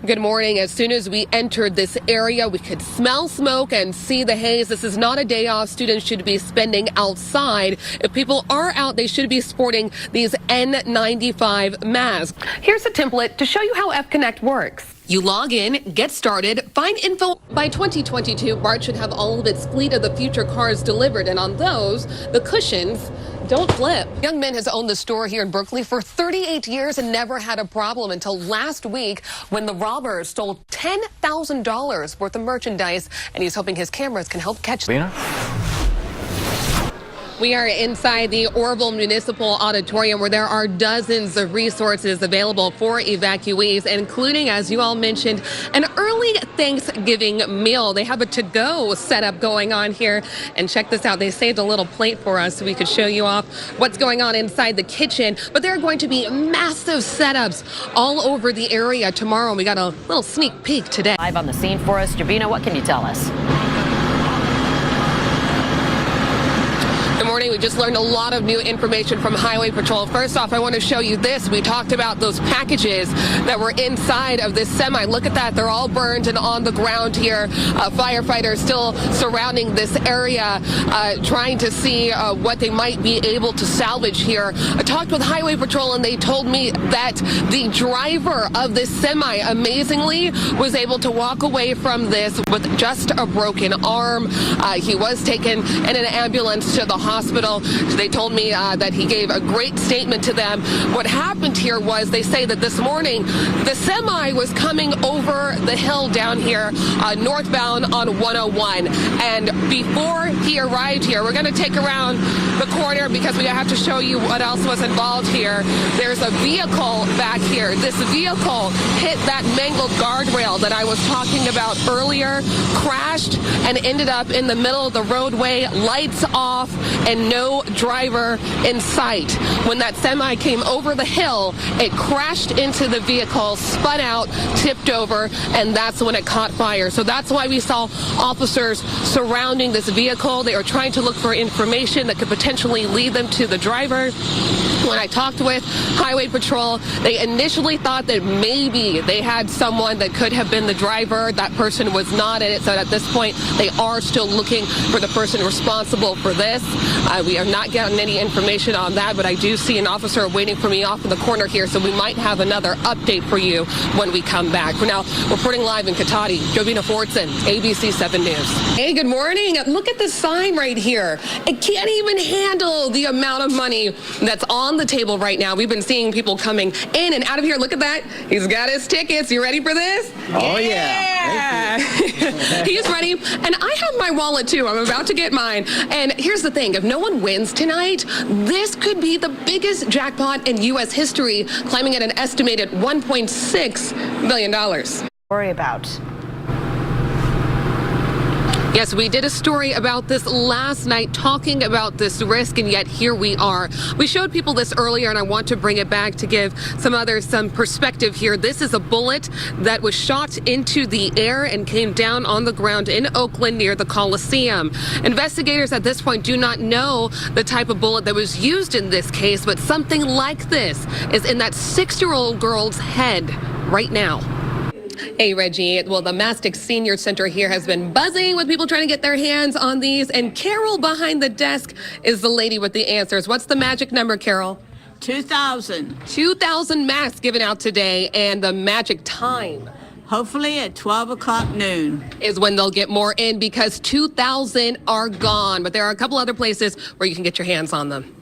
Good morning. As soon as we entered this area, we could smell smoke and see the haze. This is not a day off students should be spending outside. If people are out, they should be sporting these N95 masks. Here's a template to show you how F-Connect works. You log in, get started, find info. By 2022, BART should have all of its fleet of the future cars delivered, and on those, the cushions don't flip. Young man has owned the store here in Berkeley for 38 years and never had a problem until last week when the robbers stole $10,000 worth of merchandise, and he's hoping his cameras can help catch them. We are inside the Orville Municipal Auditorium where there are dozens of resources available for evacuees, including, as you all mentioned, an early Thanksgiving meal. They have a to-go setup going on here. And check this out. They saved a little plate for us so we could show you off what's going on inside the kitchen. But there are going to be massive setups all over the area tomorrow. We got a little sneak peek today. Live on the scene for us. Jabina, what can you tell us? Good morning. We just learned a lot of new information from Highway Patrol. First off, I want to show you this. We talked about those packages that were inside of this semi. Look at that. They're all burned and on the ground here. Firefighters still surrounding this area, trying to see what they might be able to salvage here. I talked with Highway Patrol, and they told me that the driver of this semi, amazingly, was able to walk away from this with just a broken arm. He was taken in an ambulance to the hospital. They told me that he gave a great statement to them. What happened here was, they say that this morning the semi was coming over the hill down here northbound on 101, and before he arrived here, we're going to take around the corner because we have to show you what else was involved here. There's a vehicle back here. This vehicle hit that mangled guardrail that I was talking about earlier, crashed and ended up in the middle of the roadway, lights off and no driver in sight. When that semi came over the hill, it crashed into the vehicle, spun out, tipped over, and that's when it caught fire. So that's why we saw officers surrounding this vehicle. They were trying to look for information that could potentially lead them to the driver. When I talked with Highway Patrol, they initially thought that maybe they had someone that could have been the driver. That person was not in it, so at this point, they are still looking for the person responsible for this. We have not gotten any information on that, but I do see an officer waiting for me off in the corner here, so we might have another update for you when we come back. For now, reporting live in Katati, Jabina Fortson, ABC 7 News. Hey, good morning. Look at the sign right here. It can't even handle the amount of money that's on the table right now. We've been seeing people coming in and out of here. Look at that. He's got his tickets. You ready for this? Oh, yeah. He's ready. And I have my wallet, too. I'm about to get mine. And here's the thing. If no one wins tonight, this could be the biggest jackpot in U.S. history, climbing at an estimated $1.6 billion. Worry about. Yes, we did a story about this last night, talking about this risk, and yet here we are. We showed people this earlier, and I want to bring it back to give some others some perspective here. This is a bullet that was shot into the air and came down on the ground in Oakland near the Coliseum. Investigators at this point do not know the type of bullet that was used in this case, but something like this is in that 6-year-old girl's head right now. Hey, Reggie. Well, the Mastic Senior Center here has been buzzing with people trying to get their hands on these. And Carol behind the desk is the lady with the answers. What's the magic number, Carol? 2,000. 2,000 masks given out today. And the magic time? Hopefully at 12 o'clock noon. Is when they'll get more in, because 2,000 are gone. But there are a couple other places where you can get your hands on them.